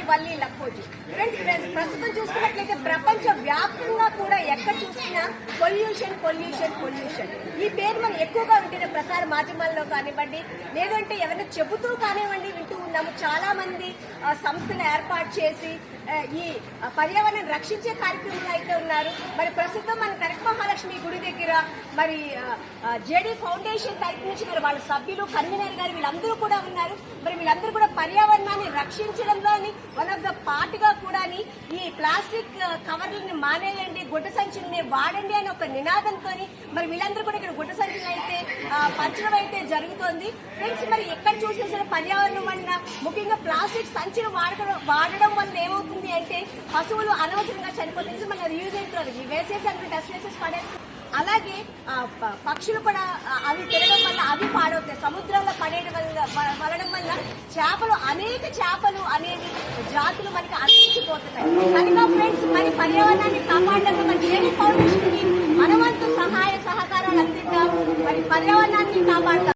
Valli Lakkoju. Friends, ప్రస్తుతం చూసుకున్నట్లయితే ప్రపంచ వ్యాప్తంగా కూడా ఎక్కడ చూసినా పొల్యూషన్ పొల్యూషన్ పొల్యూషన్ ఈ పేరు మనం ఎక్కువగా ఉంటున్న ప్రసార మాధ్యమాల్లో కానివ్వండి, లేదంటే ఎవరైనా చెబుతూ కానివ్వండి వింటూ ఉన్నాము. చాలా మంది సంస్థలు ఏర్పాటు చేసి ఈ పర్యావరణం రక్షించే కార్యక్రమంలో అయితే ఉన్నారు. మరి ప్రస్తుతం మన కనక మహాలక్ష్మి గుడి దగ్గర మరి జేడీ ఫౌండేషన్ తరపు నుంచి మరి వాళ్ళ సభ్యులు, కన్వీనర్ గారు వీళ్ళందరూ కూడా ఉన్నారు. మరి వీళ్ళందరూ కూడా పర్యావరణాన్ని రక్షించడంలోని వన్ ఆఫ్ ద పార్ట్ గా కూడా ఈ ప్లాస్టిక్ కవర్లని మానేయండి, గుడ్డ సంచుల్ని వాడండి అని ఒక నినాదంతో మరి వీళ్ళందరూ కూడా ఇక్కడ గుడ్డ సంచులు అయితే పంచడం అయితే జరుగుతోంది. ఫ్రెండ్స్, మరి ఎక్కడ చూసేసిన పర్యావరణం వల్ల ముఖ్యంగా ప్లాస్టిక్ సంచులు వాడడం వల్ల ఏమవుతుంది అంటే పశువులు అనవసరంగా చనిపోతుంది. మన యూజ్ అవుతుంది వేసేసి అంటే డస్ట్ వేసేసి పడేస్తుంది. అలాగే పక్షులు కూడా అవి తినడం వల్ల అవి పాడవుతాయి. సముద్రాల్లో పడడం వల్ల అనేక చేపలు అనేవి జాతులు మనకి అందించిపోతున్నాయి. కనుక ఫ్రెండ్స్, మరి పర్యావరణాన్ని కాపాడడంలో మన జేడీ ఫౌండేషన్ కి మనవంతు సహాయ సహకారాలు అందిద్దాం. మరి పర్యావరణాన్ని కాపాడదాం.